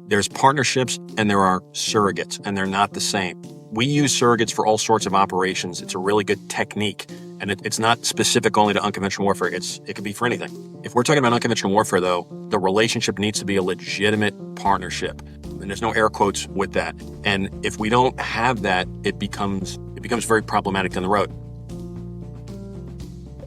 There's partnerships and there are surrogates, and they're not the same. We use surrogates for all sorts of operations. It's a really good technique, and it's not specific only to unconventional warfare. It could be for anything. If we're talking about unconventional warfare, though, the relationship needs to be a legitimate partnership, and there's no air quotes with that. And if we don't have that, it becomes very problematic down the road.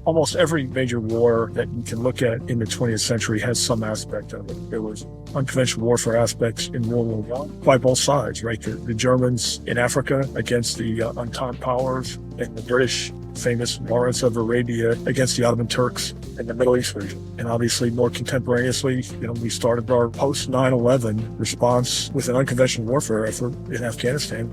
Almost every major war that you can look at in the 20th century has some aspect of it. There was unconventional warfare aspects in World War I by both sides, right? The Germans in Africa against the Entente powers, and the British, famous Lawrence of Arabia, against the Ottoman Turks in the Middle East region. And obviously, more contemporaneously, we started our post 9/11 response with an unconventional warfare effort in Afghanistan.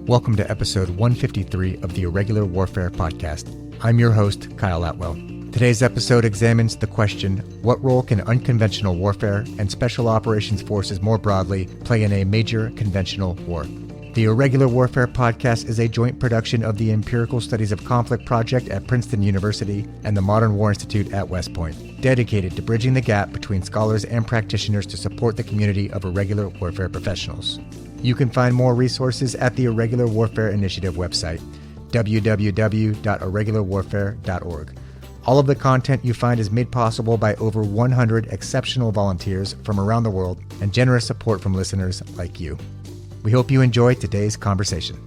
Welcome to episode 153 of the Irregular Warfare Podcast. I'm your host, Kyle Atwell. Today's episode examines the question, what role can unconventional warfare and special operations forces more broadly play in a major conventional war? The Irregular Warfare Podcast is a joint production of the Empirical Studies of Conflict Project at Princeton University and the Modern War Institute at West Point, dedicated to bridging the gap between scholars and practitioners to support the community of irregular warfare professionals. You can find more resources at the Irregular Warfare Initiative website, www.irregularwarfare.org. All of the content you find is made possible by over 100 exceptional volunteers from around the world and generous support from listeners like you. We hope you enjoy today's conversation.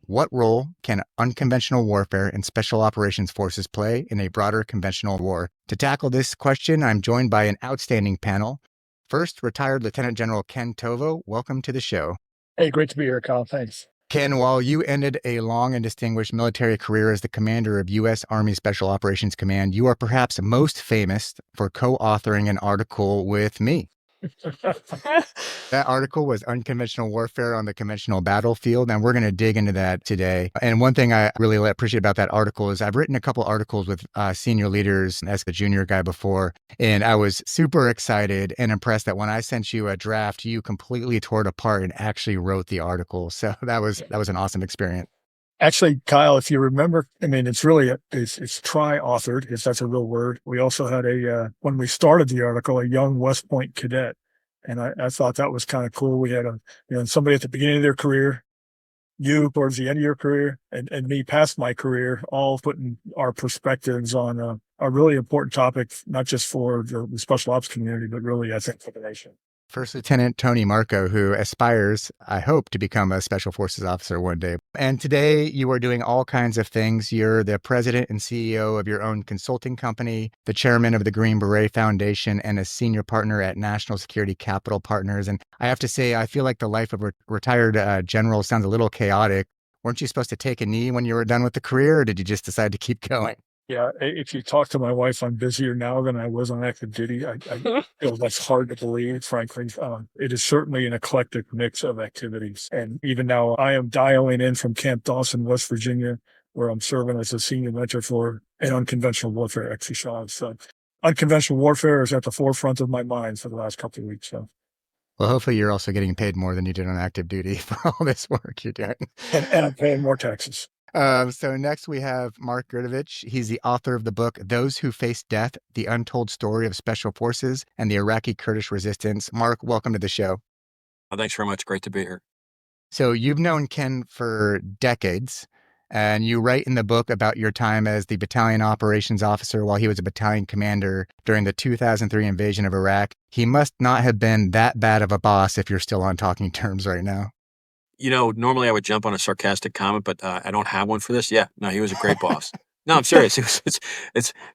What role can unconventional warfare and special operations forces play in a broader conventional war? To tackle this question, I'm joined by an outstanding panel. First, retired Lieutenant General Ken Tovo, welcome to the show. Hey, great to be here, Kyle. Thanks. Ken, while you ended a long and distinguished military career as the commander of U.S. Army Special Operations Command, you are perhaps most famous for co-authoring an article with me. That article was Unconventional Warfare on the Conventional Battlefield, and we're going to dig into that today. And one thing I really appreciate about that article is I've written a couple articles with senior leaders as the junior guy before, and I was super excited and impressed that when I sent you a draft, you completely tore it apart and actually wrote the article. So that was an awesome experience. Actually, Kyle, if you remember, it's really, it's tri-authored, if that's a real word. We also had when we started the article, a young West Point cadet. And I thought that was kind of cool. We had somebody at the beginning of their career, you towards the end of your career, and me past my career, all putting our perspectives on a really important topic, not just for the special ops community, but really, I think, for the nation. First Lieutenant Tony Marco, who aspires, I hope, to become a Special Forces officer one day. And today you are doing all kinds of things. You're the president and CEO of your own consulting company, the chairman of the Green Beret Foundation, and a senior partner at National Security Capital Partners. And I have to say, I feel like the life of a retired general sounds a little chaotic. Weren't you supposed to take a knee when you were done with the career, or did you just decide to keep going? Yeah, if you talk to my wife, I'm busier now than I was on active duty. I feel that's hard to believe, frankly. It is certainly an eclectic mix of activities. And even now, I am dialing in from Camp Dawson, West Virginia, where I'm serving as a senior mentor for an unconventional warfare exercise. So unconventional warfare is at the forefront of my mind for the last couple of weeks. So. Well, hopefully you're also getting paid more than you did on active duty for all this work you're doing. And I'm paying more taxes. So next we have Mark Gerdovich. He's the author of the book, Those Who Face Death, The Untold Story of Special Forces and the Iraqi Kurdish Resistance. Mark, welcome to the show. Oh, thanks very much. Great to be here. So you've known Ken for decades, and you write in the book about your time as the battalion operations officer while he was a battalion commander during the 2003 invasion of Iraq. He must not have been that bad of a boss if you're still on talking terms right now. Normally I would jump on a sarcastic comment, but I don't have one for this. Yeah, no, he was a great boss. No, I'm serious.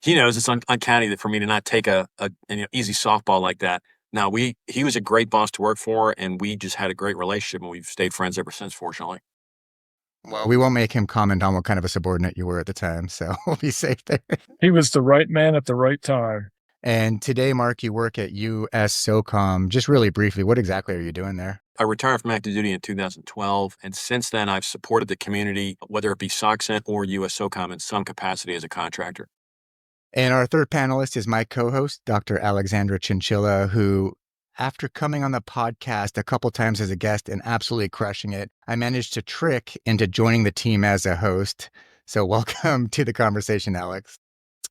He knows it's uncanny for me to not take an easy softball like that. Now, he was a great boss to work for, and we just had a great relationship, and we've stayed friends ever since, fortunately. Well, we won't make him comment on what kind of a subordinate you were at the time, so we'll be safe there. He was the right man at the right time. And today, Mark, you work at US SOCOM. Just really briefly, what exactly are you doing there? I retired from active duty in 2012, and since then I've supported the community, whether it be SOCCENT or US SOCOM in some capacity as a contractor. And our third panelist is my co-host, Dr. Alexandra Chinchilla, who, after coming on the podcast a couple times as a guest and absolutely crushing it, I managed to trick into joining the team as a host. So welcome to the conversation, Alex.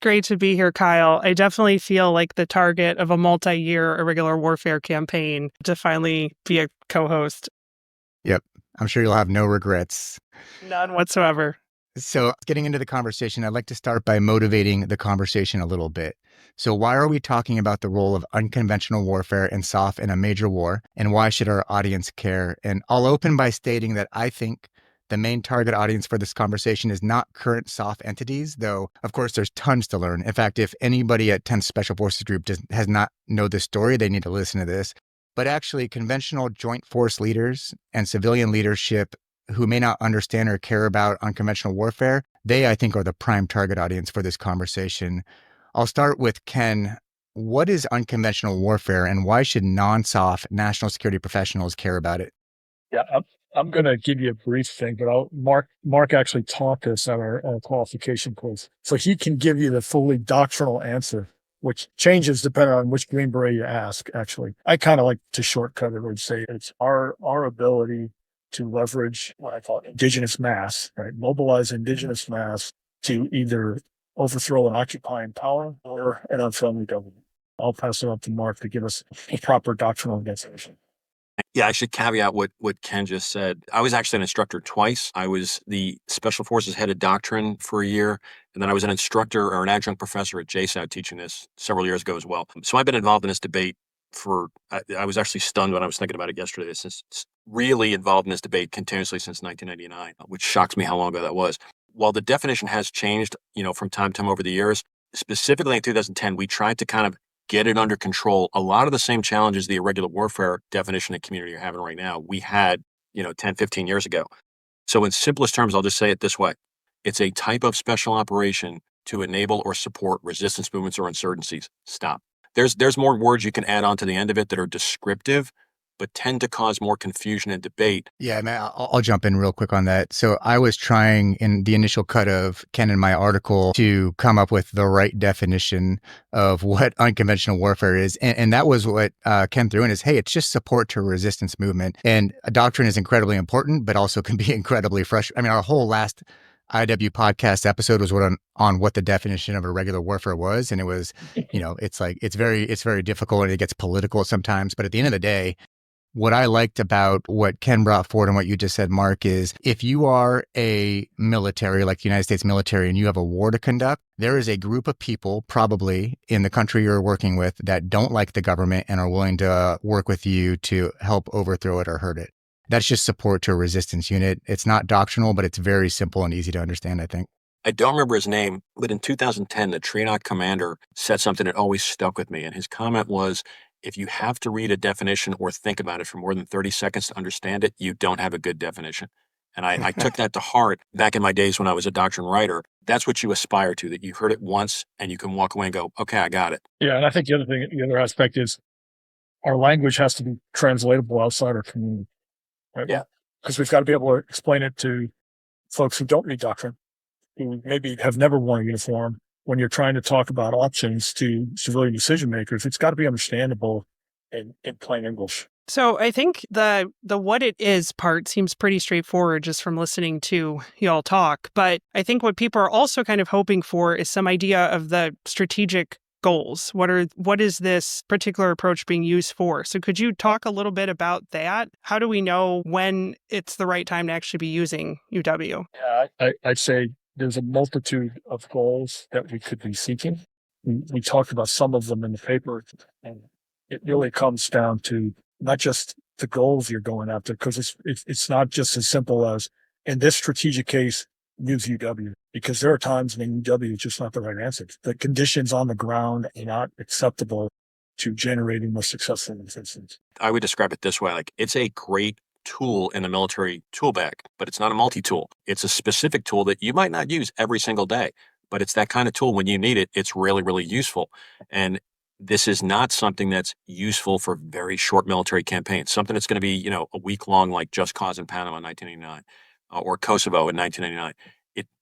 great to be here, Kyle. I definitely feel like the target of a multi-year irregular warfare campaign to finally be a co-host. Yep. I'm sure you'll have no regrets. None whatsoever. So getting into the conversation, I'd like to start by motivating the conversation a little bit. So why are we talking about the role of unconventional warfare and SOF in a major war? And why should our audience care? And I'll open by stating that I think the main target audience for this conversation is not current SOF entities, though, of course, there's tons to learn. In fact, if anybody at 10th Special Forces Group has not know this story, they need to listen to this. But actually, conventional joint force leaders and civilian leadership who may not understand or care about unconventional warfare, they, I think, are the prime target audience for this conversation. I'll start with Ken. What is unconventional warfare and why should non-SOF national security professionals care about it? Yeah, I'm going to give you a brief thing, but Mark actually taught this at our qualification course. So he can give you the fully doctrinal answer, which changes depending on which Green Beret you ask, actually. I kind of like to shortcut it and say it's our ability to leverage what I call indigenous mass, right? Mobilize indigenous mass to either overthrow an occupying power or an unfriendly government. I'll pass it on to Mark to give us a proper doctrinal definition. Yeah, I should caveat what Ken just said. I was actually an instructor twice. I was the Special Forces head of doctrine for a year, and then I was an instructor or an adjunct professor at JSOUD teaching this several years ago as well. So I've been involved in this debate I was actually stunned when I was thinking about it yesterday. It's really involved in this debate continuously since 1999, which shocks me how long ago that was. While the definition has changed, from time to time over the years, specifically in 2010, we tried to kind of get it under control. A lot of the same challenges the irregular warfare definition and community are having right now, we had, 10, 15 years ago. So in simplest terms, I'll just say it this way. It's a type of special operation to enable or support resistance movements or insurgencies. Stop. There's more words you can add on to the end of it that are descriptive, but tend to cause more confusion and debate. Yeah, man, I'll jump in real quick on that. So I was trying in the initial cut of Ken and my article to come up with the right definition of what unconventional warfare is. And that was what Ken threw in is, hey, it's just support to a resistance movement. And a doctrine is incredibly important, but also can be incredibly frustrating. I mean, our whole last IW podcast episode was on what the definition of irregular warfare was. And it was, it's very difficult and it gets political sometimes. But at the end of the day, what I liked about what Ken brought forward and what you just said, Mark, is if you are a military, like the United States military, and you have a war to conduct, there is a group of people probably in the country you're working with that don't like the government and are willing to work with you to help overthrow it or hurt it. That's just support to a resistance unit. It's not doctrinal, but it's very simple and easy to understand, I think. I don't remember his name, but in 2010, the Trinoc commander said something that always stuck with me. And his comment was, if you have to read a definition or think about it for more than 30 seconds to understand it, you don't have a good definition. And I took that to heart back in my days when I was a doctrine writer. That's what you aspire to, that you heard it once and you can walk away and go, okay, I got it. Yeah, and I think the other aspect is our language has to be translatable outside our community. Right? Yeah. Because we've got to be able to explain it to folks who don't read doctrine, who maybe have never worn a uniform. When you're trying to talk about options to civilian decision makers, it's got to be understandable in plain English. So I think the what it is part seems pretty straightforward just from listening to y'all talk. But I think what people are also kind of hoping for is some idea of the strategic goals. What is this particular approach being used for? So could you talk a little bit about that? How do we know when it's the right time to actually be using UW? Yeah, I'd say there's a multitude of goals that we could be seeking. We talked about some of them in the paper, and it really comes down to not just the goals you're going after, because it's not just as simple as, in this strategic case, use UW, because there are times when UW is just not the right answer. The conditions on the ground are not acceptable to generating more successful resistance. I would describe it this way, like it's a great tool in the military tool bag, but it's not a multi-tool. It's a specific tool that you might not use every single day, but it's that kind of tool when you need it, it's really, really useful. And this is not something that's useful for very short military campaigns, something that's going to be, a week long, like Just Cause in Panama in 1989 or Kosovo in 1999.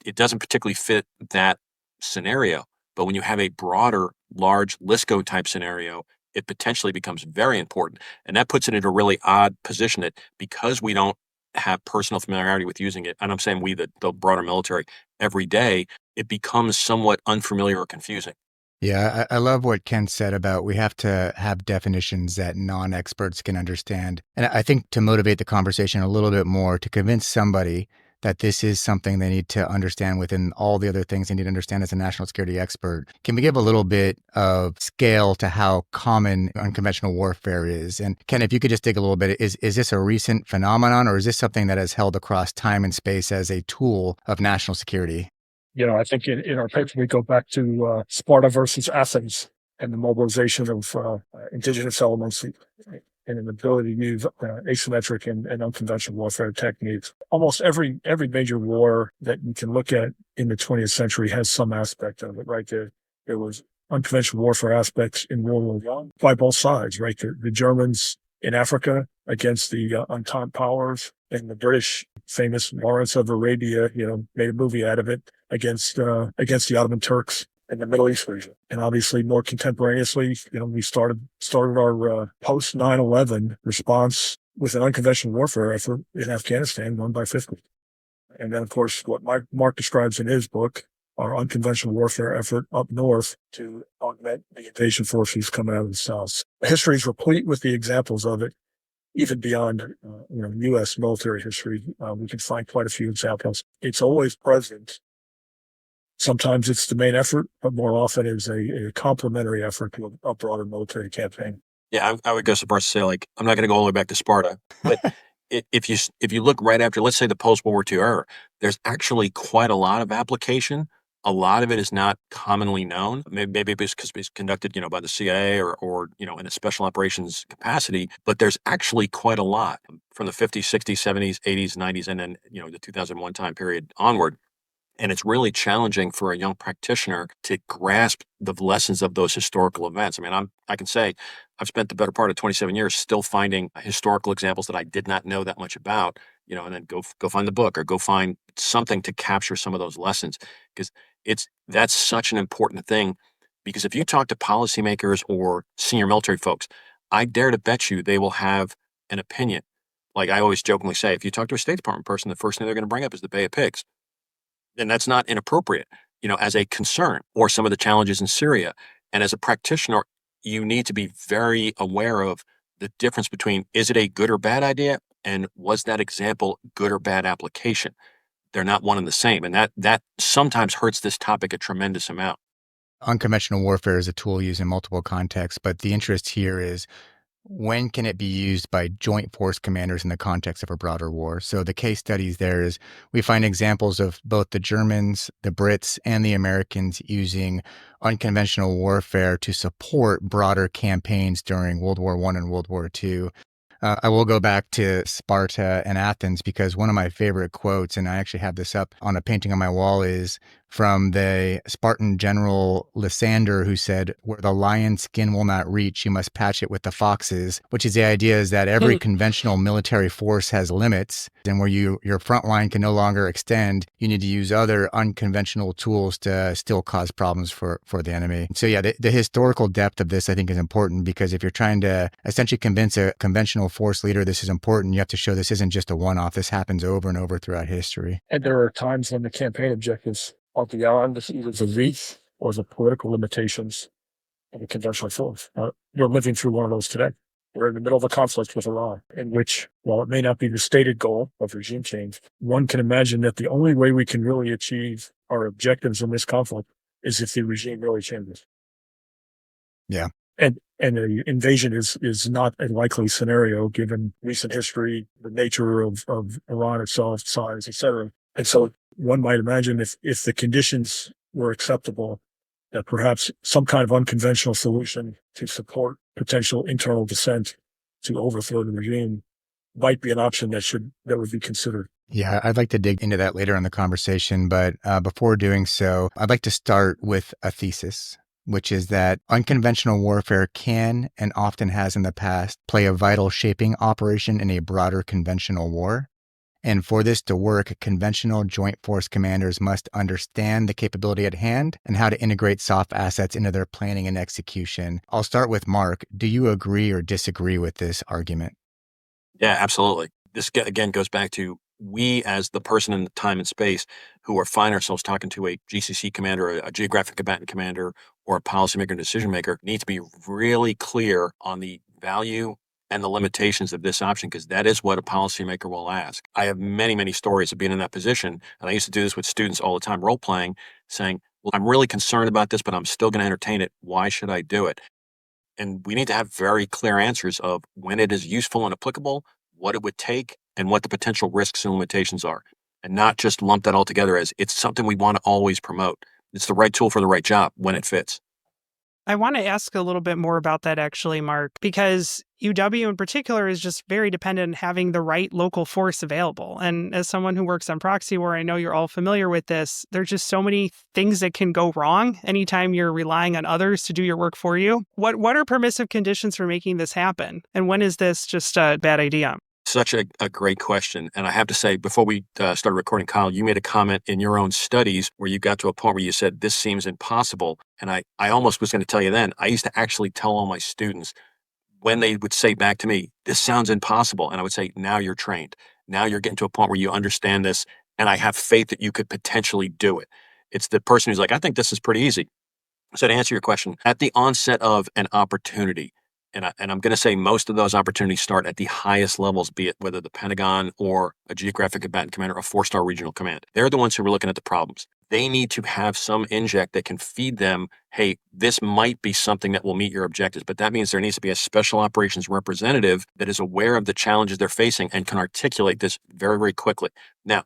It doesn't particularly fit that scenario, but when you have a broader, large LISCO type scenario, it potentially becomes very important. And that puts it in a really odd position that because we don't have personal familiarity with using it, and I'm saying we, the broader military, every day, it becomes somewhat unfamiliar or confusing. Yeah, I love what Ken said about we have to have definitions that non-experts can understand. And I think to motivate the conversation a little bit more, to convince somebody that this is something they need to understand within all the other things they need to understand as a national security expert, can we give a little bit of scale to how common unconventional warfare is? And Ken, if you could just dig a little bit, is this a recent phenomenon, or is this something that has held across time and space as a tool of national security? I think in our paper, we go back to Sparta versus Athens and the mobilization of indigenous elements and an ability to use asymmetric and unconventional warfare techniques. Almost every major war that you can look at in the 20th century has some aspect of it, right? There was unconventional warfare aspects in World War I by both sides, right? The Germans in Africa against the Entente powers, and the British, famous Lawrence of Arabia, made a movie out of it against the Ottoman Turks in the Middle East region. And obviously more contemporaneously, we started our post 9/11 response with an unconventional warfare effort in Afghanistan, won by 50. And then, of course, what Mark describes in his book, our unconventional warfare effort up north to augment the invasion forces coming out of the south. History is replete with the examples of it. Even beyond, U.S. military history, we can find quite a few examples. It's always present. Sometimes it's the main effort, but more often it's a complementary effort to a broader military campaign. Yeah, I would go so far as to say, like, I'm not going to go all the way back to Sparta, but if you look right after, let's say, the post-World War II era, there's actually quite a lot of application. A lot of it is not commonly known. Maybe it's because it's conducted, by the CIA or in a special operations capacity. But there's actually quite a lot from the 50s, 60s, 70s, 80s, 90s, and then the 2001 time period onward. And it's really challenging for a young practitioner to grasp the lessons of those historical events. I mean, I can say I've spent the better part of 27 years still finding historical examples that I did not know that much about, and then go find the book or go find something to capture some of those lessons, because that's such an important thing. Because if you talk to policymakers or senior military folks, I dare to bet you they will have an opinion. Like I always jokingly say, if you talk to a State Department person, the first thing they're going to bring up is the Bay of Pigs. And that's not inappropriate, as a concern, or some of the challenges in Syria. And as a practitioner, you need to be very aware of the difference between, is it a good or bad idea? And was that example good or bad application? They're not one and the same. And that sometimes hurts this topic a tremendous amount. Unconventional warfare is a tool used in multiple contexts, but the interest here is, when can it be used by joint force commanders in the context of a broader war? So the case studies there is we find examples of both the Germans, the Brits, and the Americans using unconventional warfare to support broader campaigns during World War I and World War II. I will go back to Sparta and Athens because one of my favorite quotes, and I actually have this up on a painting on my wall, is from the Spartan general Lysander, who said, "Where the lion's skin will not reach, you must patch it with the foxes," which is the idea is that every conventional military force has limits, and where your front line can no longer extend, you need to use other unconventional tools to still cause problems for the enemy. So yeah, the historical depth of this, I think, is important, because if you're trying to essentially convince a conventional force leader this is important, you have to show this isn't just a one-off. This happens over and over throughout history. And there are times when the campaign objectives are beyond either the reach or the political limitations of a conventional force. We're living through one of those today. We're in the middle of a conflict with Iran, in which, while it may not be the stated goal of regime change, one can imagine that the only way we can really achieve our objectives in this conflict is if the regime really changes. Yeah. And the invasion is not a likely scenario given recent history, the nature of Iran itself, size, et cetera. And so one might imagine if the conditions were acceptable, that perhaps some kind of unconventional solution to support potential internal dissent to overthrow the regime might be an option that would be considered. Yeah, I'd like to dig into that later in the conversation, but before doing so, I'd like to start with a thesis, which is that unconventional warfare can, and often has in the past, play a vital shaping operation in a broader conventional war. And for this to work, conventional joint force commanders must understand the capability at hand and how to integrate soft assets into their planning and execution. I'll start with Mark. Do you agree or disagree with this argument? Yeah, absolutely. This again goes back to we, as the person in the time and space who are find ourselves talking to a GCC commander, a geographic combatant commander, or a policymaker and decision maker, need to be really clear on the value and the limitations of this option, because that is what a policymaker will ask. I have many, many stories of being in that position, and I used to do this with students all the time, role playing, saying, well, I'm really concerned about this, but I'm still going to entertain it. Why should I do it? And we need to have very clear answers of when it is useful and applicable, what it would take, and what the potential risks and limitations are, and not just lump that all together as it's something we want to always promote. It's the right tool for the right job when it fits. I want to ask a little bit more about that actually, Mark, because UW in particular is just very dependent on having the right local force available. And as someone who works on proxy war, I know you're all familiar with this. There's just so many things that can go wrong anytime you're relying on others to do your work for you. What are permissive conditions for making this happen? And when is this just a bad idea? Such a great question. And I have to say, before we started recording, Kyle, you made a comment in your own studies where you got to a point where you said, this seems impossible. And I almost was going to tell you then, I used to actually tell all my students when they would say back to me, this sounds impossible. And I would say, now you're trained. Now you're getting to a point where you understand this. And I have faith that you could potentially do it. It's the person who's like, I think this is pretty easy. So to answer your question, at the onset of an opportunity, and I'm going to say most of those opportunities start at the highest levels, be it whether the Pentagon or a geographic combatant commander, a 4-star regional command. They're the ones who are looking at the problems. They need to have some inject that can feed them, hey, this might be something that will meet your objectives, but that means there needs to be a special operations representative that is aware of the challenges they're facing and can articulate this very, very quickly. Now,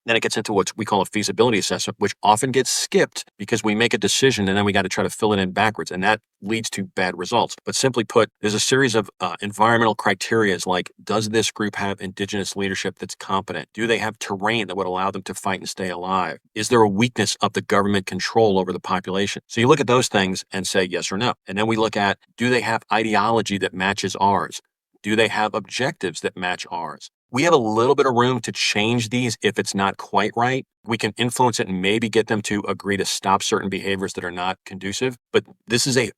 then it gets into what we call a feasibility assessment, which often gets skipped because we make a decision and then we got to try to fill it in backwards. And that leads to bad results. But simply put, there's a series of environmental criteria like, does this group have indigenous leadership that's competent? Do they have terrain that would allow them to fight and stay alive? Is there a weakness of the government control over the population? So you look at those things and say yes or no. And then we look at, do they have ideology that matches ours? Do they have objectives that match ours? We have a little bit of room to change these if it's not quite right. We can influence it and maybe get them to agree to stop certain behaviors that are not conducive. But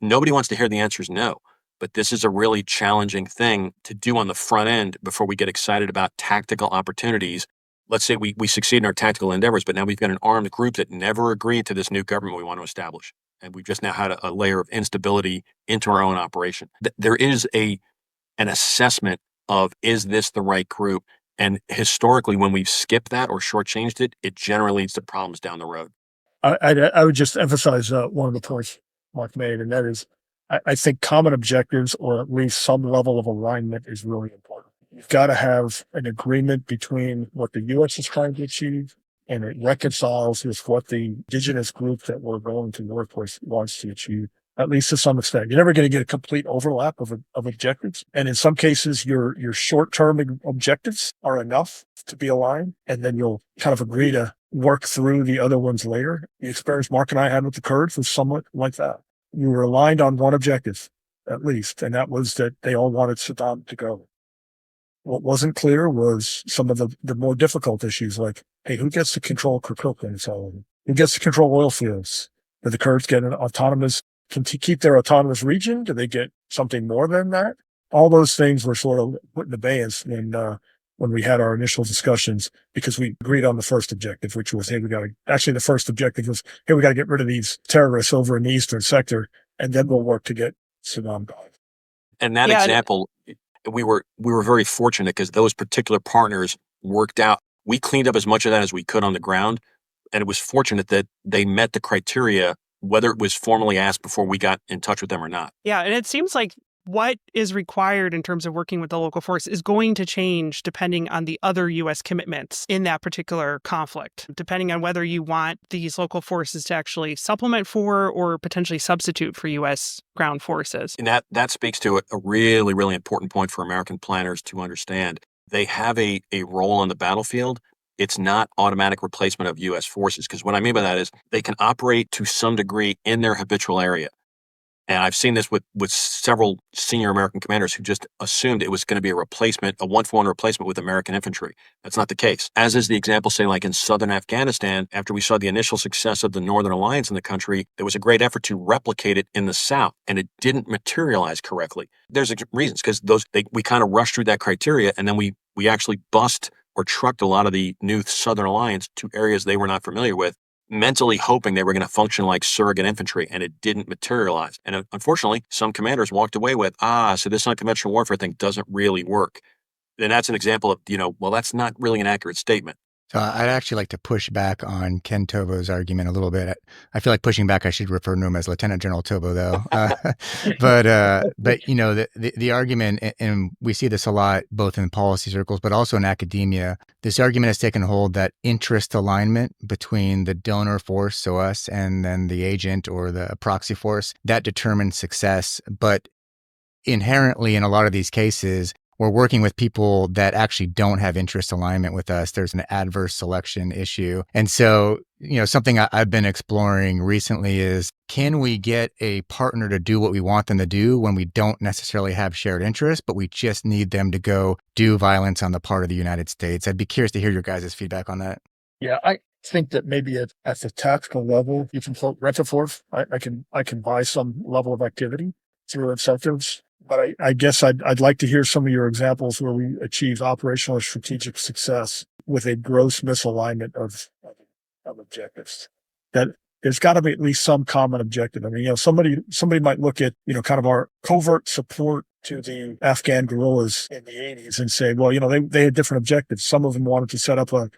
nobody wants to hear the answer is no. But this is a really challenging thing to do on the front end before we get excited about tactical opportunities. Let's say we succeed in our tactical endeavors, but now we've got an armed group that never agreed to this new government we want to establish. And we've just now had a layer of instability into our own operation. There is an assessment of, is this the right group? And historically, when we've skipped that or shortchanged it, it generally leads to problems down the road. I would just emphasize one of the points Mark made, and that is, I think common objectives or at least some level of alignment is really important. You've got to have an agreement between what the U.S. is trying to achieve, and it reconciles with what the indigenous group that we're going to work with wants to achieve, at least to some extent. You're never going to get a complete overlap of objectives. And in some cases, your short-term objectives are enough to be aligned, and then you'll kind of agree to work through the other ones later. The experience Mark and I had with the Kurds was somewhat like that. You were aligned on one objective, at least, and that was that they all wanted Saddam to go. What wasn't clear was some of the more difficult issues, like, hey, who gets to control Kirkuk and so on? Who gets to control oil fields? Do the Kurds get an autonomous, can keep their autonomous region? Do they get something more than that? All those things were sort of put in abeyance when we had our initial discussions, because we agreed on the first objective, which was, hey, the first objective was, hey, we got to get rid of these terrorists over in the eastern sector, and then we'll work to get Saddam gone. And that example, we were very fortunate because those particular partners worked out. We cleaned up as much of that as we could on the ground, and it was fortunate that they met the criteria, whether it was formally asked before we got in touch with them or not. Yeah, and it seems like what is required in terms of working with the local force is going to change depending on the other U.S. commitments in that particular conflict, depending on whether you want these local forces to actually supplement for or potentially substitute for U.S. ground forces. And that speaks to a really, really important point for American planners to understand. They have a role on the battlefield. It's not automatic replacement of U.S. forces, because what I mean by that is they can operate to some degree in their habitual area. And I've seen this with several senior American commanders who just assumed it was going to be a replacement, a one-for-one replacement with American infantry. That's not the case. As is the example, say, like in southern Afghanistan, after we saw the initial success of the Northern Alliance in the country, there was a great effort to replicate it in the South, and it didn't materialize correctly. There's reasons, because we kind of rushed through that criteria, and then we actually bust or trucked a lot of the new Southern Alliance to areas they were not familiar with, mentally hoping they were going to function like surrogate infantry, and it didn't materialize. And unfortunately, some commanders walked away with, so this unconventional warfare thing doesn't really work. And that's an example of, well, that's not really an accurate statement. So I'd actually like to push back on Ken Tovo's argument a little bit. I feel like pushing back, I should refer to him as Lieutenant General Tovo, though. But the argument, and we see this a lot, both in policy circles, but also in academia, this argument has taken hold that interest alignment between the donor force, so us, and then the agent or the proxy force, that determines success. But inherently, in a lot of these cases, we're working with people that actually don't have interest alignment with us. There's an adverse selection issue. And so, something I've been exploring recently is, can we get a partner to do what we want them to do when we don't necessarily have shared interests, but we just need them to go do violence on the part of the United States? I'd be curious to hear your guys' feedback on that. Yeah, I think that maybe at the tactical level, you can rent a force. I can buy some level of activity through incentives. But I guess I'd like to hear some of your examples where we achieved operational or strategic success with a gross misalignment of objectives. That there's got to be at least some common objective. I mean, somebody might look at, kind of our covert support to the Afghan guerrillas in the 80s and say, well, they had different objectives. Some of them wanted to set up a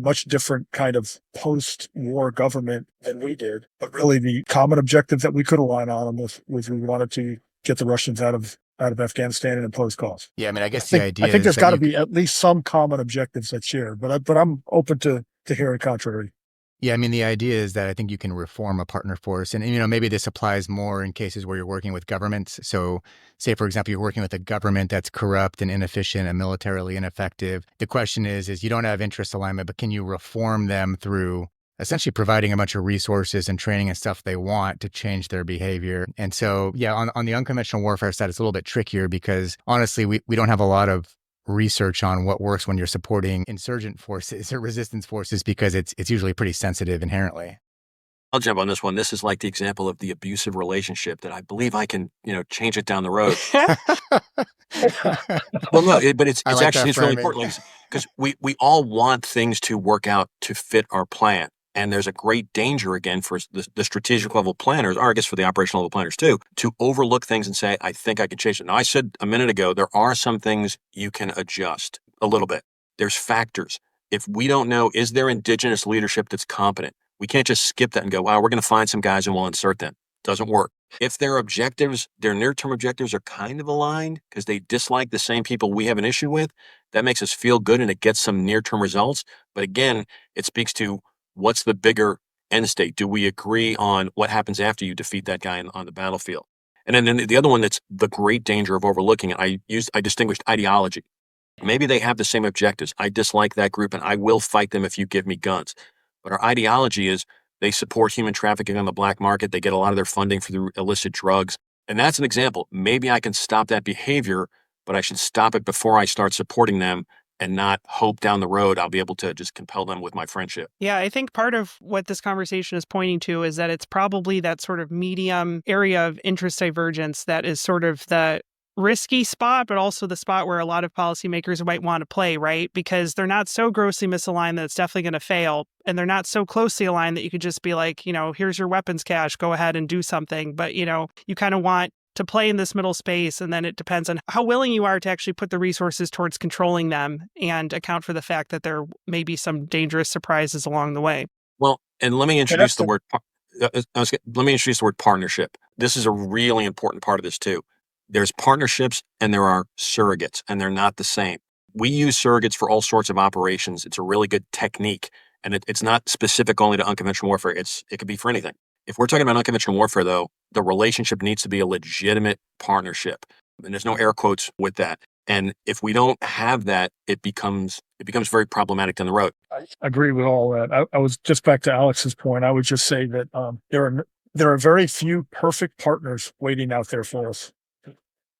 much different kind of post-war government than we did. But really the common objective that we could align on was we wanted to get the Russians out of Afghanistan and impose costs. Yeah, I mean, I guess the idea I think is there's got to be at least some common objectives that's shared, but I'm open to hearing contrary. Yeah, I mean, the idea is that I think you can reform a partner force. And maybe this applies more in cases where you're working with governments. So say, for example, you're working with a government that's corrupt and inefficient and militarily ineffective. The question is you don't have interest alignment, but can you reform them through essentially providing a bunch of resources and training and stuff they want to change their behavior? And so, yeah, on the unconventional warfare side, it's a little bit trickier because honestly, we don't have a lot of research on what works when you're supporting insurgent forces or resistance forces because it's usually pretty sensitive inherently. I'll jump on this one. This is like the example of the abusive relationship that I believe I can, change it down the road. Well, no, but it's like actually, it's really framing. important because we all want things to work out to fit our plan. And there's a great danger, again, for the strategic level planners, or I guess for the operational level planners too, to overlook things and say, I think I can change it. Now, I said a minute ago, there are some things you can adjust a little bit. There's factors. If we don't know, is there indigenous leadership that's competent? We can't just skip that and go, wow, we're going to find some guys and we'll insert them. Doesn't work. If their objectives, their near-term objectives are kind of aligned because they dislike the same people we have an issue with, that makes us feel good and it gets some near-term results. But again, it speaks to what's the bigger end state? Do we agree on what happens after you defeat that guy on the battlefield? And then the other one that's the great danger of overlooking, I distinguished ideology. Maybe they have the same objectives. I dislike that group and I will fight them if you give me guns. But our ideology is they support human trafficking on the black market. They get a lot of their funding through illicit drugs. And that's an example. Maybe I can stop that behavior, but I should stop it before I start supporting them and not hope down the road I'll be able to just compel them with my friendship. Yeah, I think part of what this conversation is pointing to is that it's probably that sort of medium area of interest divergence that is sort of the risky spot, but also the spot where a lot of policymakers might want to play, right? Because they're not so grossly misaligned that it's definitely going to fail. And they're not so closely aligned that you could just be like, here's your weapons cache, go ahead and do something. But, you kind of want to play in this middle space. And then it depends on how willing you are to actually put the resources towards controlling them and account for the fact that there may be some dangerous surprises along the way. Well, and let me introduce the word partnership. This is a really important part of this too. There's partnerships and there are surrogates, and they're not the same. We use surrogates for all sorts of operations. It's a really good technique, and it's not specific only to unconventional warfare. It could be for anything. If we're talking about unconventional warfare, though, the relationship needs to be a legitimate partnership, and there's no air quotes with that. And if we don't have that, it becomes very problematic down the road. I agree with all that. I was just back to Alex's point. I would just say that there are very few perfect partners waiting out there for us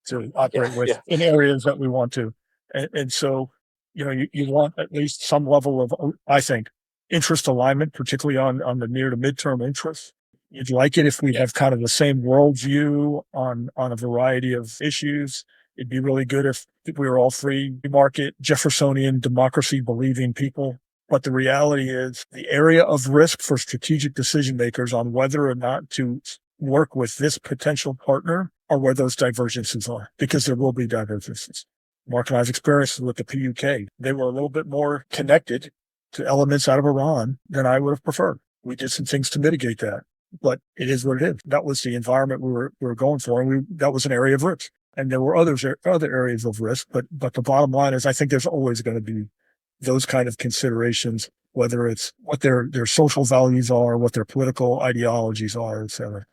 to operate with in areas that we want to. And so, you want at least some level of, I think, interest alignment, particularly on the near to midterm interests. You'd like it if we have kind of the same worldview on a variety of issues. It'd be really good if we were all free market, Jeffersonian democracy believing people. But the reality is the area of risk for strategic decision makers on whether or not to work with this potential partner are where those divergences are, because there will be divergences. Mark and I's experiences with the PUK, they were a little bit more connected to elements out of Iran than I would have preferred. We did some things to mitigate that, but it is what it is. That was the environment we were going for, and that was an area of risk. And there were other areas of risk, but the bottom line is I think there's always going to be those kind of considerations, whether it's what their social values are, what their political ideologies are, et cetera.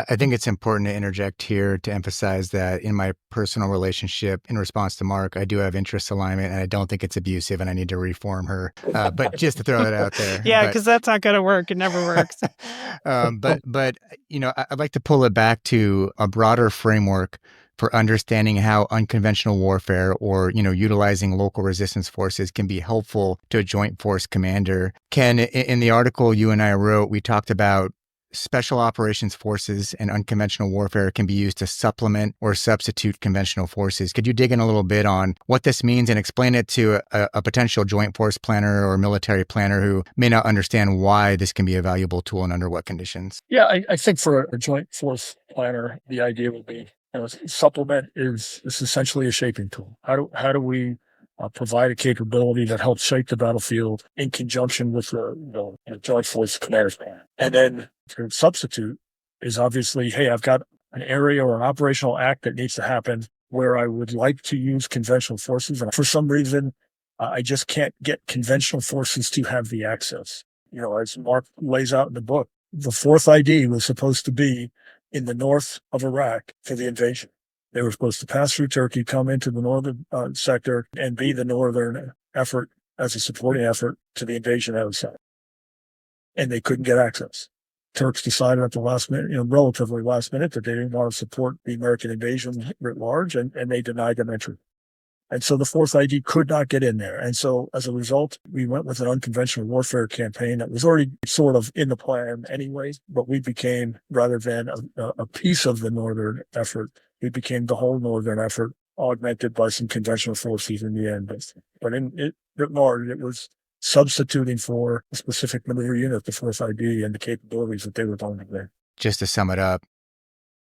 I think it's important to interject here to emphasize that in my personal relationship, in response to Mark, I do have interest alignment, and I don't think it's abusive, and I need to reform her. But just to throw that out there. Yeah, because that's not going to work. It never works. But I'd like to pull it back to a broader framework for understanding how unconventional warfare or, utilizing local resistance forces can be helpful to a joint force commander. Ken, in the article you and I wrote, we talked about special operations forces and unconventional warfare can be used to supplement or substitute conventional forces. Could you dig in a little bit on what this means and explain it to a potential joint force planner or military planner who may not understand why this can be a valuable tool and under what conditions? Yeah, I think for a joint force planner, the idea would be, supplement is essentially a shaping tool. How do we provide a capability that helps shape the battlefield in conjunction with the joint force commander's plan? And then to substitute is obviously, hey, I've got an area or an operational act that needs to happen where I would like to use conventional forces. And for some reason, I just can't get conventional forces to have the access. As Mark lays out in the book, the fourth ID was supposed to be in the north of Iraq for the invasion. They were supposed to pass through Turkey, come into the northern sector, and be the northern effort as a supporting effort to the invasion outside. And they couldn't get access. Turks decided at the last minute, relatively last minute, that they didn't want to support the American invasion writ large, and they denied them entry. And so the fourth ID could not get in there. And so as a result, we went with an unconventional warfare campaign that was already sort of in the plan anyways, but we became, rather than a piece of the northern effort, we became the whole northern effort, augmented by some conventional forces in the end. But writ large, it was substituting for a specific maneuver unit, the fourth ID, and the capabilities that they were going to bring. Just to sum it up,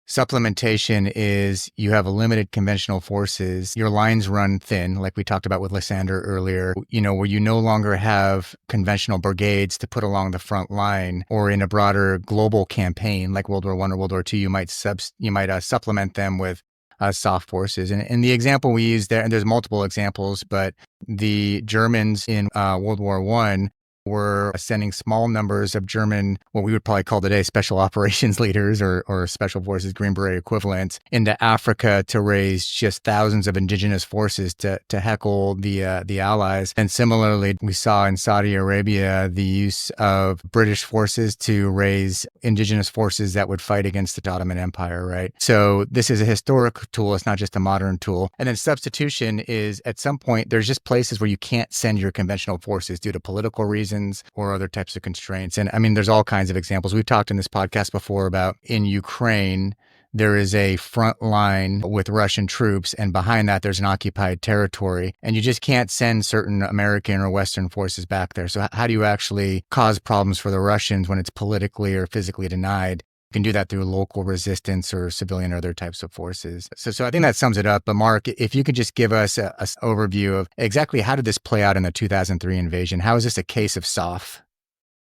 supplementation is you have a limited conventional forces, your lines run thin, like we talked about with Lysander earlier, where you no longer have conventional brigades to put along the front line, or in a broader global campaign like World War I or World War II, you might supplement them with soft forces. And the example we use there, and there's multiple examples, but the Germans in World War I were sending small numbers of German, what we would probably call today special operations leaders or special forces Green Beret equivalents, into Africa to raise just thousands of indigenous forces to heckle the Allies. And similarly, we saw in Saudi Arabia the use of British forces to raise indigenous forces that would fight against the Ottoman Empire, right? So this is a historic tool. It's not just a modern tool. And then substitution is, at some point, there's just places where you can't send your conventional forces due to political reasons or other types of constraints. And I mean, there's all kinds of examples. We've talked in this podcast before about in Ukraine, there is a front line with Russian troops, and behind that, there's an occupied territory. And you just can't send certain American or Western forces back there. So how do you actually cause problems for the Russians when it's politically or physically denied? You can do that through local resistance or civilian or other types of forces. So I think that sums it up. But Mark, if you could just give us an overview of exactly how did this play out in the 2003 invasion? How is this a case of SOF?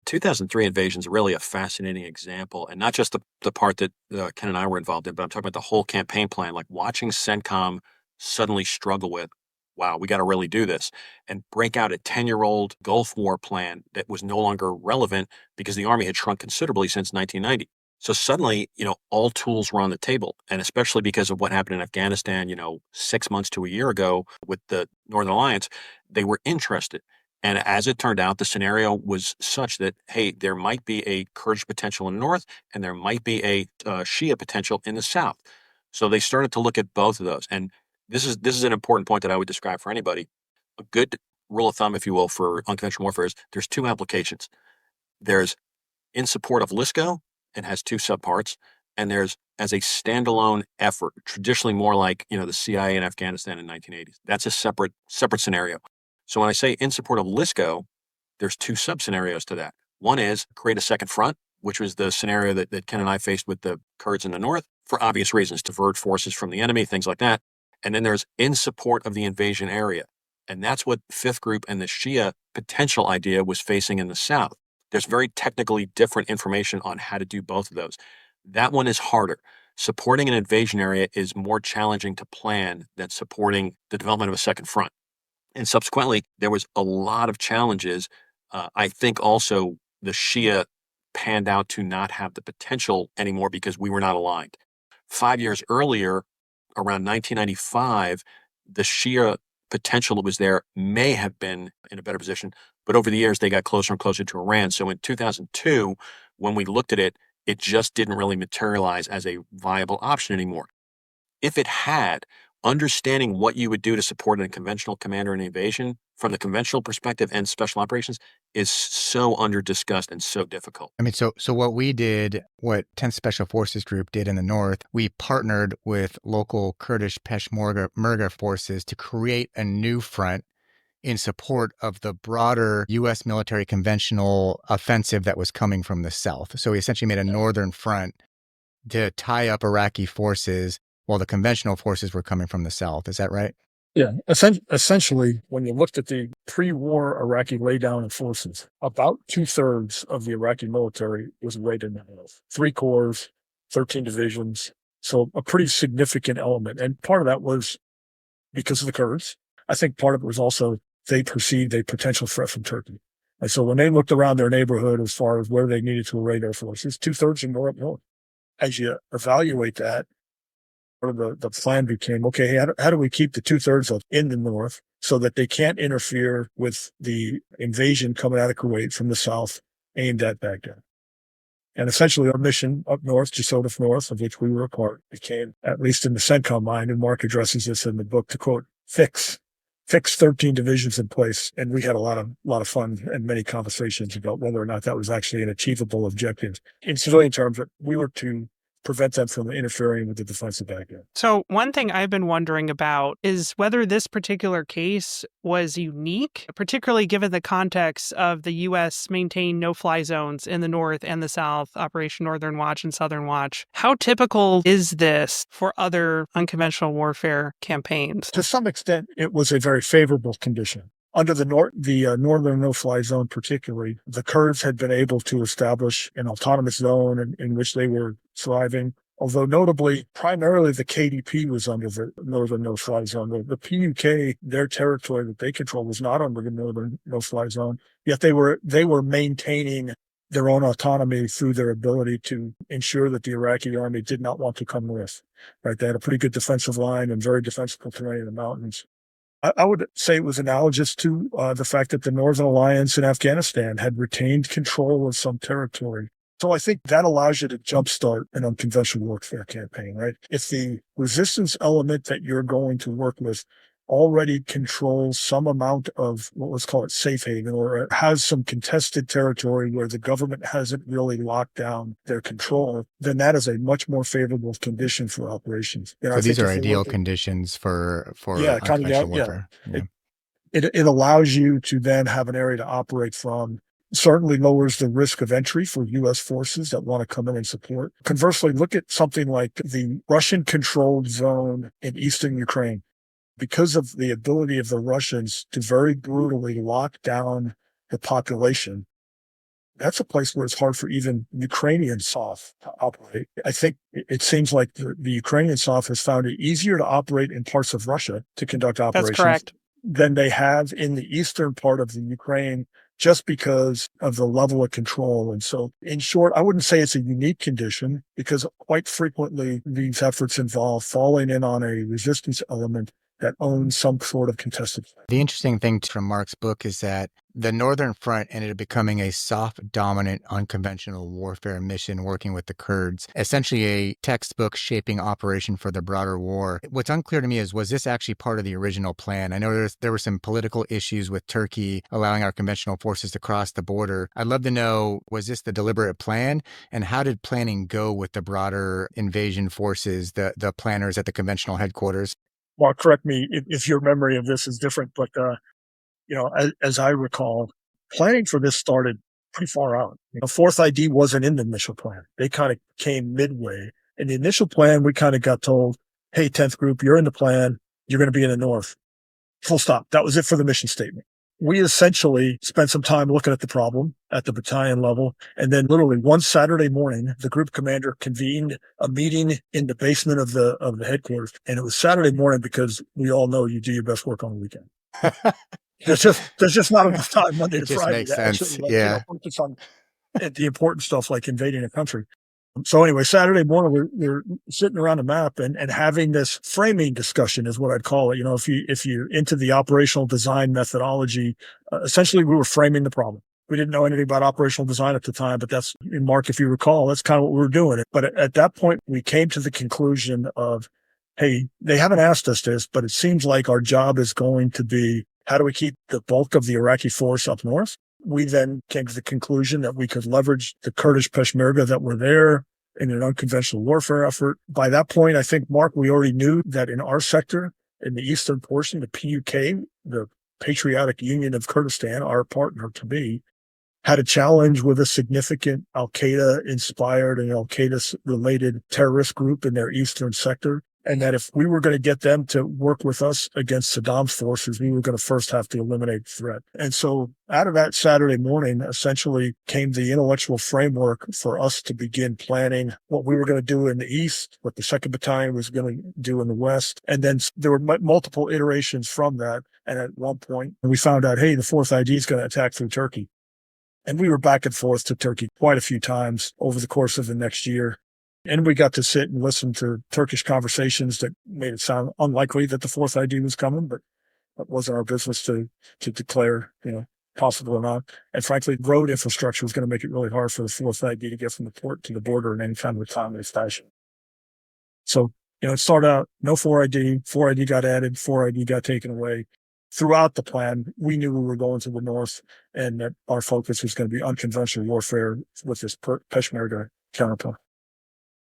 2003 invasion is really a fascinating example, and not just the part that Ken and I were involved in, but I'm talking about the whole campaign plan, like watching CENTCOM suddenly struggle with, wow, we got to really do this, and break out a 10-year-old Gulf War plan that was no longer relevant because the Army had shrunk considerably since 1990. So suddenly, all tools were on the table, and especially because of what happened in Afghanistan, 6 months to a year ago with the Northern Alliance, they were interested. And as it turned out, the scenario was such that, hey, there might be a Kurdish potential in the north, and there might be a Shia potential in the south. So they started to look at both of those. And this is an important point that I would describe for anybody. A good rule of thumb, if you will, for unconventional warfare is there's two applications. There's in support of LISCO, and has two subparts, and there's as a standalone effort, traditionally more like, the CIA in Afghanistan in the 1980s. That's a separate scenario. So when I say in support of LISCO, there's two sub-scenarios to that. One is create a second front, which was the scenario that Ken and I faced with the Kurds in the north, for obvious reasons, divert forces from the enemy, things like that. And then there's in support of the invasion area. And that's what Fifth Group and the Shia potential idea was facing in the south. There's very technically different information on how to do both of those. That one is harder. Supporting an invasion area is more challenging to plan than supporting the development of a second front. And subsequently, there was a lot of challenges. I think also the Shia panned out to not have the potential anymore because we were not aligned. 5 years earlier, around 1995, the Shia potential that was there may have been in a better position, but over the years, they got closer and closer to Iran. So in 2002, when we looked at it, it just didn't really materialize as a viable option anymore. If it had, understanding what you would do to support a conventional commander in invasion from the conventional perspective and special operations is so under-discussed and so difficult. I mean, so what we did, what 10th Special Forces Group did in the north, we partnered with local Kurdish Peshmerga forces to create a new front in support of the broader U.S. military conventional offensive that was coming from the south. So we essentially made a northern front to tie up Iraqi forces while the conventional forces were coming from the south. Is that right? Yeah. Essentially, when you looked at the pre-war Iraqi laydown of forces, about 2/3 of the Iraqi military was arrayed in the north. 3 corps, 13 divisions. So a pretty significant element. And part of that was because of the Kurds. I think part of it was also they perceived a potential threat from Turkey. And so when they looked around their neighborhood as far as where they needed to array their forces, 2/3 and more up north. As you evaluate that, part of the plan became, okay, how do we keep the 2/3 in the north so that they can't interfere with the invasion coming out of Kuwait from the south aimed at Baghdad? And essentially our mission up north, just out of north, of which we were a part, became, at least in the CENTCOM mind, and Mark addresses this in the book, to quote, fix 13 divisions in place. And we had a lot of fun and many conversations about whether or not that was actually an achievable objective. In civilian terms, we were to prevent them from interfering with the defense of Baghdad. So one thing I've been wondering about is whether this particular case was unique, particularly given the context of the U.S. maintained no-fly zones in the north and the south, Operation Northern Watch and Southern Watch. How typical is this for other unconventional warfare campaigns? To some extent, it was a very favorable condition. Under the northern no-fly zone particularly, the Kurds had been able to establish an autonomous zone in which they were thriving. Although notably, primarily the KDP was under the northern no-fly zone. The PUK, their territory that they control, was not under the northern no-fly zone. Yet they were maintaining their own autonomy through their ability to ensure that the Iraqi army did not want to come north. Right? They had a pretty good defensive line and very defensible terrain in the mountains. I would say it was analogous to the fact that the Northern Alliance in Afghanistan had retained control of some territory. So I think that allows you to jumpstart an unconventional warfare campaign, right? If the resistance element that you're going to work with already controls some amount of what let's call it safe haven, or has some contested territory where the government hasn't really locked down their control, then that is a much more favorable condition for operations. So these are ideal conditions for unconventional warfare. Yeah. It allows you to then have an area to operate from. Certainly lowers the risk of entry for U.S. forces that want to come in and support. Conversely, look at something like the Russian-controlled zone in eastern Ukraine. Because of the ability of the Russians to very brutally lock down the population, that's a place where it's hard for even Ukrainian SOF to operate. I think it seems like the Ukrainian SOF has found it easier to operate in parts of Russia to conduct operations. That's correct. Than they have in the eastern part of the Ukraine, just because of the level of control. And so, in short, I wouldn't say it's a unique condition, because quite frequently these efforts involve falling in on a resistance element that own some sort of contested land. The interesting thing from Mark's book is that the Northern Front ended up becoming a soft, dominant, unconventional warfare mission working with the Kurds, essentially a textbook shaping operation for the broader war. What's unclear to me is, was this actually part of the original plan? I know there were some political issues with Turkey allowing our conventional forces to cross the border. I'd love to know, was this the deliberate plan? And how did planning go with the broader invasion forces, the planners at the conventional headquarters? Mark, correct me if your memory of this is different, but as I recall, planning for this started pretty far out. Fourth ID wasn't in the initial plan. They kind of came midway. In the initial plan, we kind of got told, hey, 10th Group, you're in the plan. You're going to be in the North. Full stop. That was it for the mission statement. We essentially spent some time looking at the problem at the battalion level. And then literally one Saturday morning, the group commander convened a meeting in the basement of the headquarters. And it was Saturday morning because we all know you do your best work on the weekend. There's just not enough time Monday to Friday makes to sense. actually focus on the important stuff like invading a country. So anyway, Saturday morning, we're sitting around a map and having this framing discussion is what I'd call it. If you into the operational design methodology, essentially we were framing the problem. We didn't know anything about operational design at the time, but that's, Mark, if you recall, that's kind of what we were doing. But at that point, we came to the conclusion of, hey, they haven't asked us this, but it seems like our job is going to be, how do we keep the bulk of the Iraqi force up north? We then came to the conclusion that we could leverage the Kurdish Peshmerga that were there in an unconventional warfare effort. By that point, I think, Mark, we already knew that in our sector, in the eastern portion, the PUK, the Patriotic Union of Kurdistan, our partner to be, had a challenge with a significant Al-Qaeda inspired and Al-Qaeda related terrorist group in their eastern sector. And that if we were going to get them to work with us against Saddam's forces, we were going to first have to eliminate the threat. And so out of that Saturday morning, essentially came the intellectual framework for us to begin planning what we were going to do in the East, what the 2nd Battalion was going to do in the West. And then there were multiple iterations from that. And at one point, we found out, hey, the 4th ID is going to attack through Turkey. And we were back and forth to Turkey quite a few times over the course of the next year. And we got to sit and listen to Turkish conversations that made it sound unlikely that the 4th ID was coming, but that wasn't our business to declare, possible or not. And frankly, road infrastructure was going to make it really hard for the 4th ID to get from the port to the border in any kind of a timely fashion. So, it started out no 4ID, 4ID got added, 4ID got taken away. Throughout the plan, we knew we were going to the north and that our focus was going to be unconventional warfare with this Peshmerga counterpart.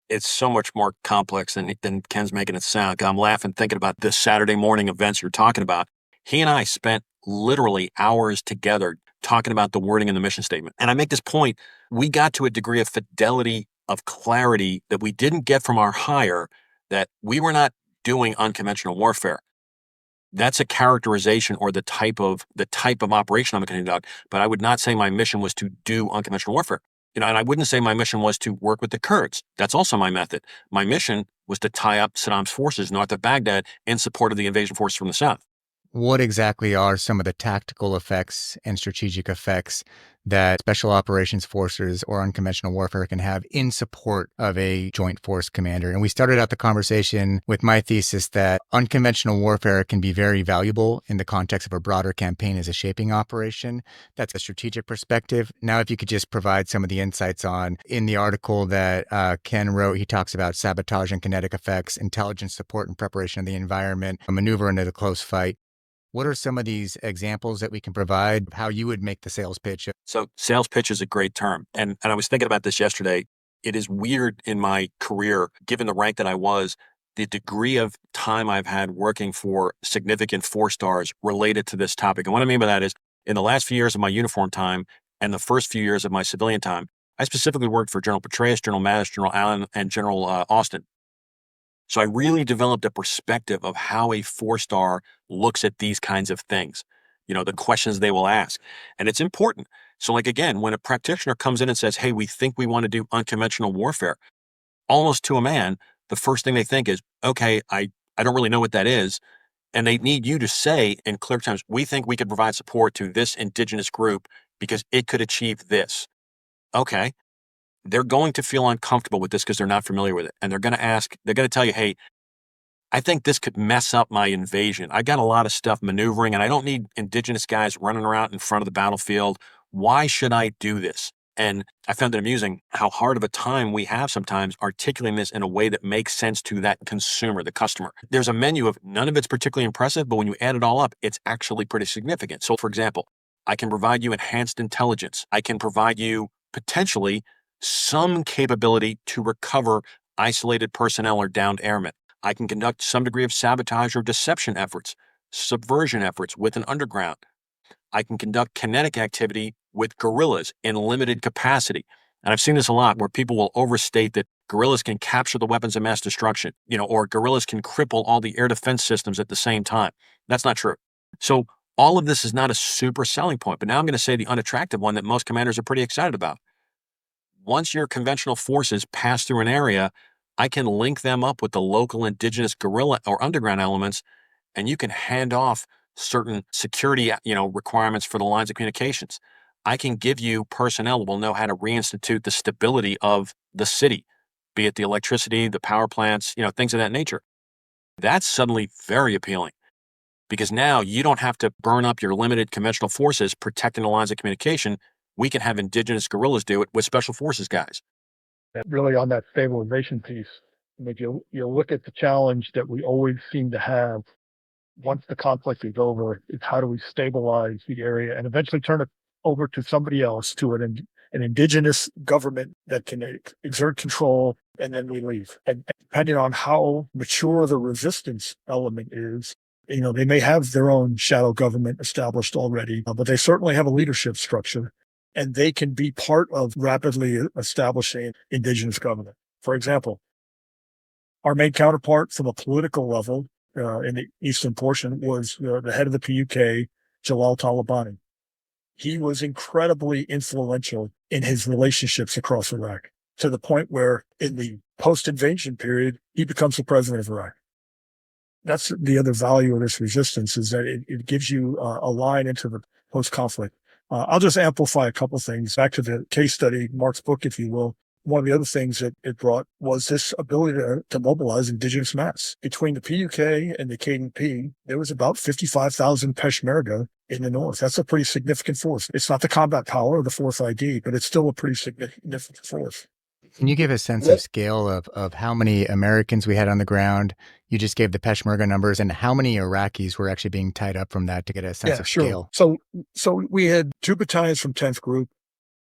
It's so much more complex than Ken's making it sound. I'm laughing thinking about this Saturday morning events you're talking about. He and I spent literally hours together talking about the wording in the mission statement. And I make this point, we got to a degree of fidelity, of clarity that we didn't get from our hire, that we were not doing unconventional warfare. That's a characterization or the type of operation I'm going to conduct, but I would not say my mission was to do unconventional warfare. And I wouldn't say my mission was to work with the Kurds. That's also my method. My mission was to tie up Saddam's forces north of Baghdad in support of the invasion forces from the south. What exactly are some of the tactical effects and strategic effects that special operations forces or unconventional warfare can have in support of a joint force commander? And we started out the conversation with my thesis that unconventional warfare can be very valuable in the context of a broader campaign as a shaping operation. That's a strategic perspective. Now, if you could just provide some of the insights on, in the article that Ken wrote, he talks about sabotage and kinetic effects, intelligence support and preparation of the environment, a maneuver into the close fight. What are some of these examples that we can provide of how you would make the sales pitch? So sales pitch is a great term. And I was thinking about this yesterday. It is weird in my career, given the rank that I was, the degree of time I've had working for significant 4-stars related to this topic. And what I mean by that is, in the last few years of my uniform time and the first few years of my civilian time, I specifically worked for General Petraeus, General Mattis, General Allen, and General Austin. So I really developed a perspective of how a 4-star looks at these kinds of things, the questions they will ask. And it's important. So again, when a practitioner comes in and says, hey, we think we want to do unconventional warfare, almost to a man, the first thing they think is, okay, I don't really know what that is. And they need you to say in clear terms, we think we could provide support to this indigenous group because it could achieve this. Okay. They're going to feel uncomfortable with this because they're not familiar with it. And they're going to tell you, hey, I think this could mess up my invasion. I got a lot of stuff maneuvering, and I don't need indigenous guys running around in front of the battlefield. Why should I do this? And I found it amusing how hard of a time we have sometimes articulating this in a way that makes sense to that consumer, the customer. There's a menu of none of it's particularly impressive, but when you add it all up, it's actually pretty significant. So, for example, I can provide you enhanced intelligence. I can provide you potentially some capability to recover isolated personnel or downed airmen. I can conduct some degree of sabotage or deception efforts, subversion efforts with an underground. I can conduct kinetic activity with guerrillas in limited capacity. And I've seen this a lot where people will overstate that guerrillas can capture the weapons of mass destruction, or guerrillas can cripple all the air defense systems at the same time. That's not true. So all of this is not a super selling point, but now I'm going to say the unattractive one that most commanders are pretty excited about. Once your conventional forces pass through an area, I can link them up with the local indigenous guerrilla or underground elements, and you can hand off certain security, requirements for the lines of communications. I can give you personnel that will know how to reinstitute the stability of the city, be it the electricity, the power plants, things of that nature. That's suddenly very appealing because now you don't have to burn up your limited conventional forces protecting the lines of communication. We can have indigenous guerrillas do it with special forces guys. Really on that stabilization piece, if you look at the challenge that we always seem to have once the conflict is over, is how do we stabilize the area and eventually turn it over to somebody else, to an indigenous government that can exert control, and then we leave. And depending on how mature the resistance element is, they may have their own shadow government established already, but they certainly have a leadership structure, and they can be part of rapidly establishing indigenous government. For example, our main counterpart from a political level in the eastern portion was the head of the PUK, Jalal Talabani. He was incredibly influential in his relationships across Iraq, to the point where in the post-invasion period, he becomes the president of Iraq. That's the other value of this resistance, is that it gives you a line into the post-conflict. I'll just amplify a couple things. Back to the case study, Mark's book, if you will. One of the other things that it brought was this ability to mobilize indigenous mass. Between the PUK and the KDP, there was about 55,000 Peshmerga in the north. That's a pretty significant force. It's not the combat power of the 4th ID, but it's still a pretty significant force. Can you give a sense of scale of how many Americans we had on the ground? You just gave the Peshmerga numbers, and how many Iraqis were actually being tied up from that to get a sense of scale? So we had 2 battalions from 10th Group.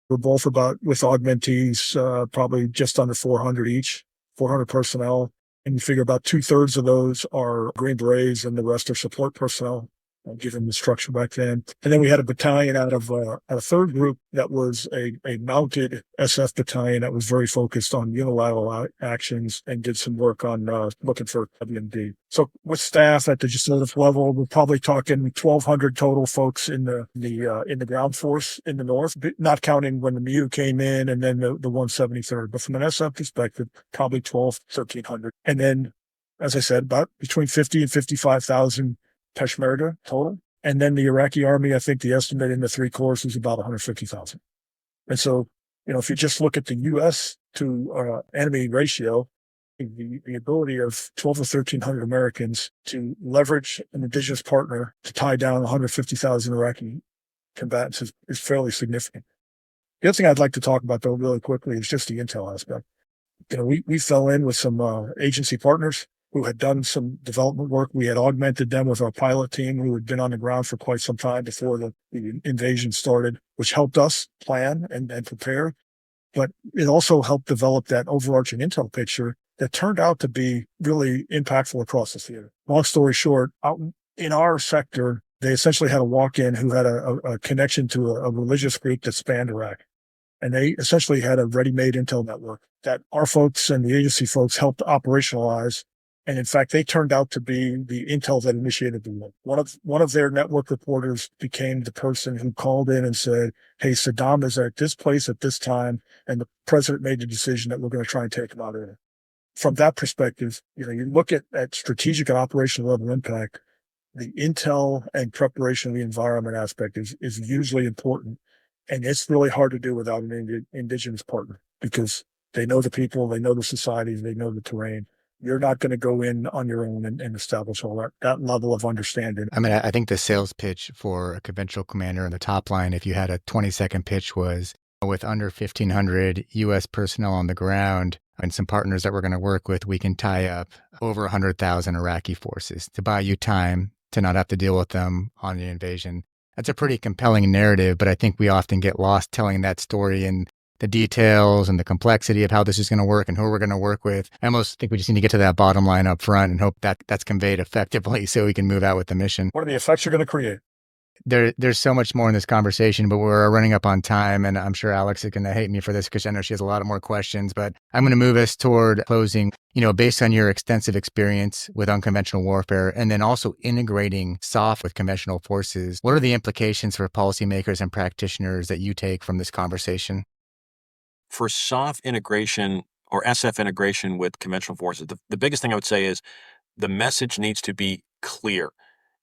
We're both about, with augmentees, probably just under 400 each, 400 personnel. And you figure about 2/3 of those are Green Berets and the rest are support personnel, given the structure back then. And then we had a battalion out of a 3rd Group that was a mounted SF battalion that was very focused on unilateral actions and did some work on looking for WMD. So with staff at the legislative level, we're probably talking 1,200 total folks in the ground force in the north, not counting when the MU came in and then the 173rd. But from an SF perspective, probably 1,300. And then, as I said, about between 50 and 55,000 Peshmerga total. And then the Iraqi army, I think the estimate in the 3 corps is about 150,000. And so, if you just look at the U.S. to enemy ratio, the ability of 1,200 or 1,300 Americans to leverage an indigenous partner to tie down 150,000 Iraqi combatants is fairly significant. The other thing I'd like to talk about, though, really quickly is just the intel aspect. We fell in with some agency partners who had done some development work. We had augmented them with our pilot team who had been on the ground for quite some time before the invasion started, which helped us plan and prepare. But it also helped develop that overarching intel picture that turned out to be really impactful across the theater. Long story short, out in our sector, they essentially had a walk-in who had a connection to a religious group that spanned Iraq. And they essentially had a ready-made intel network that our folks and the agency folks helped operationalize. And in fact, they turned out to be the intel that initiated the war. One of their network reporters became the person who called in and said, hey, Saddam is at this place at this time, and the president made the decision that we're going to try and take him out of there. From that perspective, you look at strategic and operational level impact, the intel and preparation of the environment aspect is hugely important. And it's really hard to do without an indigenous partner because they know the people, they know the societies, they know the terrain. You're not going to go in on your own and establish all that level of understanding. I mean, I think the sales pitch for a conventional commander in the top line, if you had a 20-second pitch, was with under 1,500 U.S. personnel on the ground and some partners that we're going to work with, we can tie up over 100,000 Iraqi forces to buy you time to not have to deal with them on the invasion. That's a pretty compelling narrative, but I think we often get lost telling that story and the details and the complexity of how this is going to work and who we're going to work with. I almost think we just need to get to that bottom line up front and hope that that's conveyed effectively so we can move out with the mission. What are the effects you're going to create? There's so much more in this conversation, but we're running up on time, and I'm sure Alex is going to hate me for this because I know she has a lot of more questions, but I'm going to move us toward closing. Based on your extensive experience with unconventional warfare and then also integrating SOF with conventional forces, what are the implications for policymakers and practitioners that you take from this conversation? For SOF integration or SF integration with conventional forces, the biggest thing I would say is the message needs to be clear,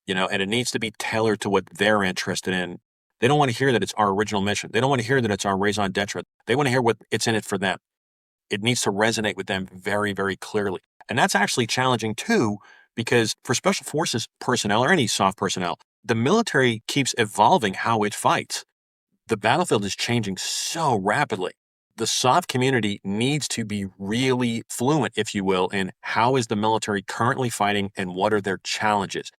and it needs to be tailored to what they're interested in. They don't want to hear that it's our original mission. They don't want to hear that it's our raison d'etre. They want to hear what it's in it for them. It needs to resonate with them very, very clearly. And that's actually challenging too, because for special forces personnel or any SOF personnel, the military keeps evolving how it fights. The battlefield is changing so rapidly. The SOF community needs to be really fluent, if you will, in how is the military currently fighting and what are their challenges.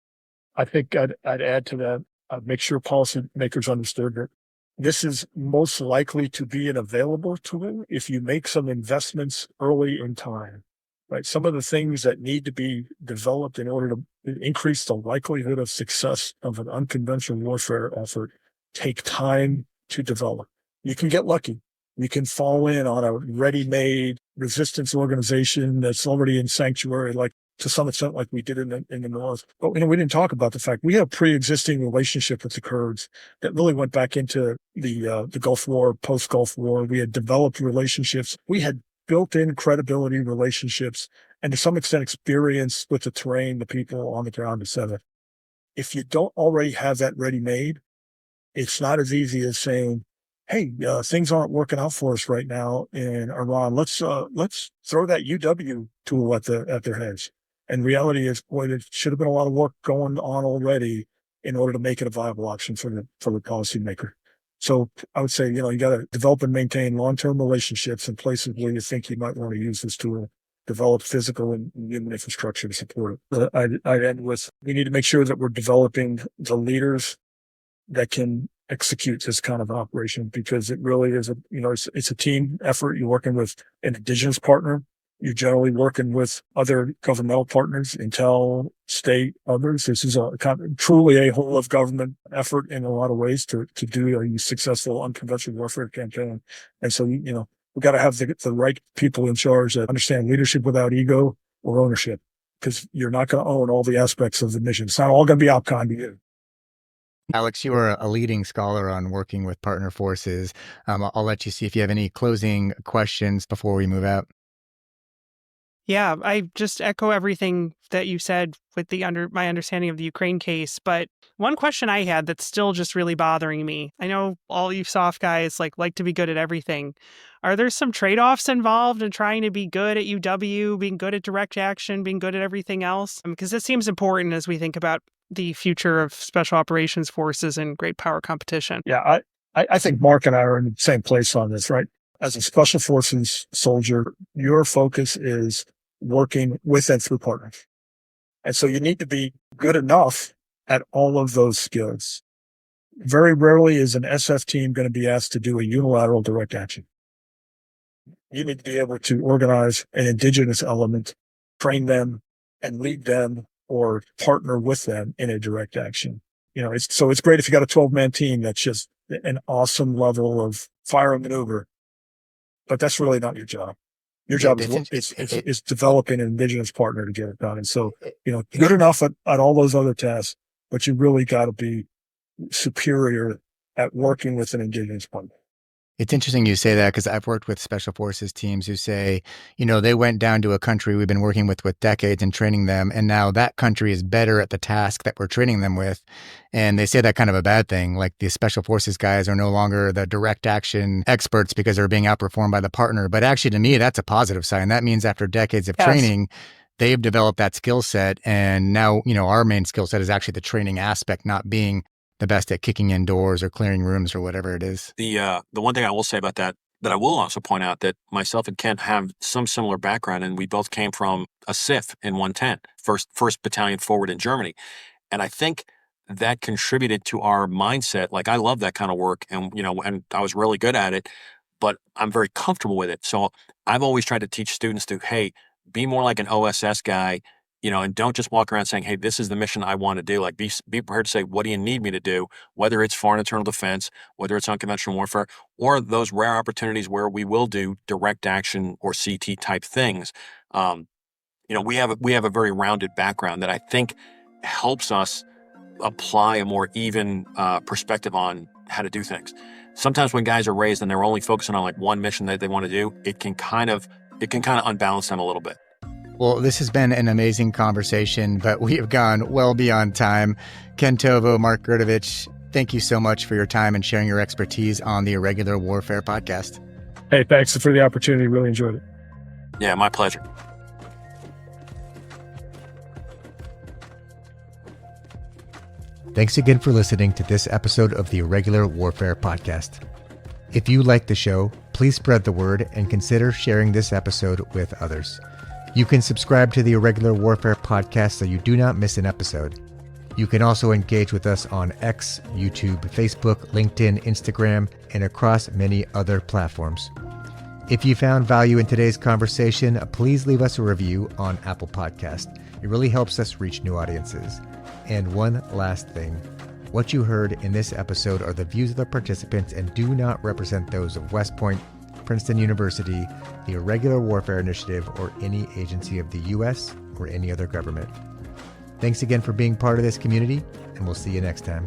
I think I'd add to that, make sure policymakers understood that this is most likely to be an available tool if you make some investments early in time, right? Some of the things that need to be developed in order to increase the likelihood of success of an unconventional warfare effort take time to develop. You can get lucky. You can fall in on a ready-made resistance organization that's already in sanctuary, like to some extent, like we did in the North. But we didn't talk about the fact we have a pre-existing relationship with the Kurds that really went back into the Gulf War, post-Gulf War. We had developed relationships. We had built-in credibility relationships and to some extent experience with the terrain, the people on the ground, etc. If you don't already have that ready-made, it's not as easy as saying, hey, things aren't working out for us right now in Iran. Let's throw that UW tool at their heads. And reality is, boy, there should have been a lot of work going on already in order to make it a viable option for the policymaker. So I would say, you got to develop and maintain long-term relationships in places where you think you might want to use this tool, develop physical and human infrastructure to support it. I'd end with, we need to make sure that we're developing the leaders that can execute this kind of operation, because it really is it's a team effort. You're working with an indigenous partner. You're generally working with other governmental partners, Intel, state, others. This is truly a whole of government effort in a lot of ways to do a successful unconventional warfare campaign. And so, we've got to have the right people in charge that understand leadership without ego or ownership, because you're not going to own all the aspects of the mission. It's not all going to be OPCON to you. Alex, you are a leading scholar on working with partner forces. I'll let you see if you have any closing questions before we move out. Yeah, I just echo everything that you said with my understanding of the Ukraine case. But one question I had that's still just really bothering me. I know all you SOF guys like to be good at everything. Are there some trade-offs involved in trying to be good at UW, being good at direct action, being good at everything else? Because it seems important as we think about the future of special operations forces and great power competition. Yeah, I think Mark and I are in the same place on this, right? As a special forces soldier, your focus is working with and through partners. And so you need to be good enough at all of those skills. Very rarely is an SF team going to be asked to do a unilateral direct action. You need to be able to organize an indigenous element, train them, and lead them or partner with them in a direct action. It's great if you got a 12-man team that's just an awesome level of fire and maneuver, but that's really not your job. Your job is developing an indigenous partner to get it done. And so, good enough at all those other tasks, but you really got to be superior at working with an indigenous partner. It's interesting you say that, because I've worked with special forces teams who say, they went down to a country we've been working with decades and training them, and now that country is better at the task that we're training them with. And they say that kind of a bad thing, like the special forces guys are no longer the direct action experts because they're being outperformed by the partner. But actually, to me, that's a positive sign. That means after decades of training, they've developed that skill set. And now, our main skill set is actually the training aspect, not being the best at kicking in doors or clearing rooms or whatever it is. The one thing I will say about that I will also point out that myself and Kent have some similar background, and we both came from a SIF in 110, first Battalion Forward in Germany. And I think that contributed to our mindset. Like, I love that kind of work, and and I was really good at it, but I'm very comfortable with it. So I've always tried to teach students to, hey, be more like an OSS guy, and don't just walk around saying, hey, this is the mission I want to do. Like, be prepared to say, what do you need me to do? Whether it's foreign internal defense, whether it's unconventional warfare, or those rare opportunities where we will do direct action or CT type things. We have a very rounded background that I think helps us apply a more even perspective on how to do things. Sometimes when guys are raised and they're only focusing on like one mission that they want to do, it can kind of unbalance them a little bit. Well, this has been an amazing conversation, but we have gone well beyond time. Ken Tovo, Mark Gerdovich, thank you so much for your time and sharing your expertise on the Irregular Warfare podcast. Hey, thanks for the opportunity. Really enjoyed it. Yeah, my pleasure. Thanks again for listening to this episode of the Irregular Warfare podcast. If you like the show, please spread the word and consider sharing this episode with others. You can subscribe to the Irregular Warfare podcast so you do not miss an episode. You can also engage with us on X, YouTube, Facebook, LinkedIn, Instagram, and across many other platforms. If you found value in today's conversation, please leave us a review on Apple Podcast. It really helps us reach new audiences. And one last thing. What you heard in this episode are the views of the participants and do not represent those of West Point, Princeton University, the Irregular Warfare Initiative, or any agency of the U.S. or any other government. Thanks again for being part of this community, and we'll see you next time.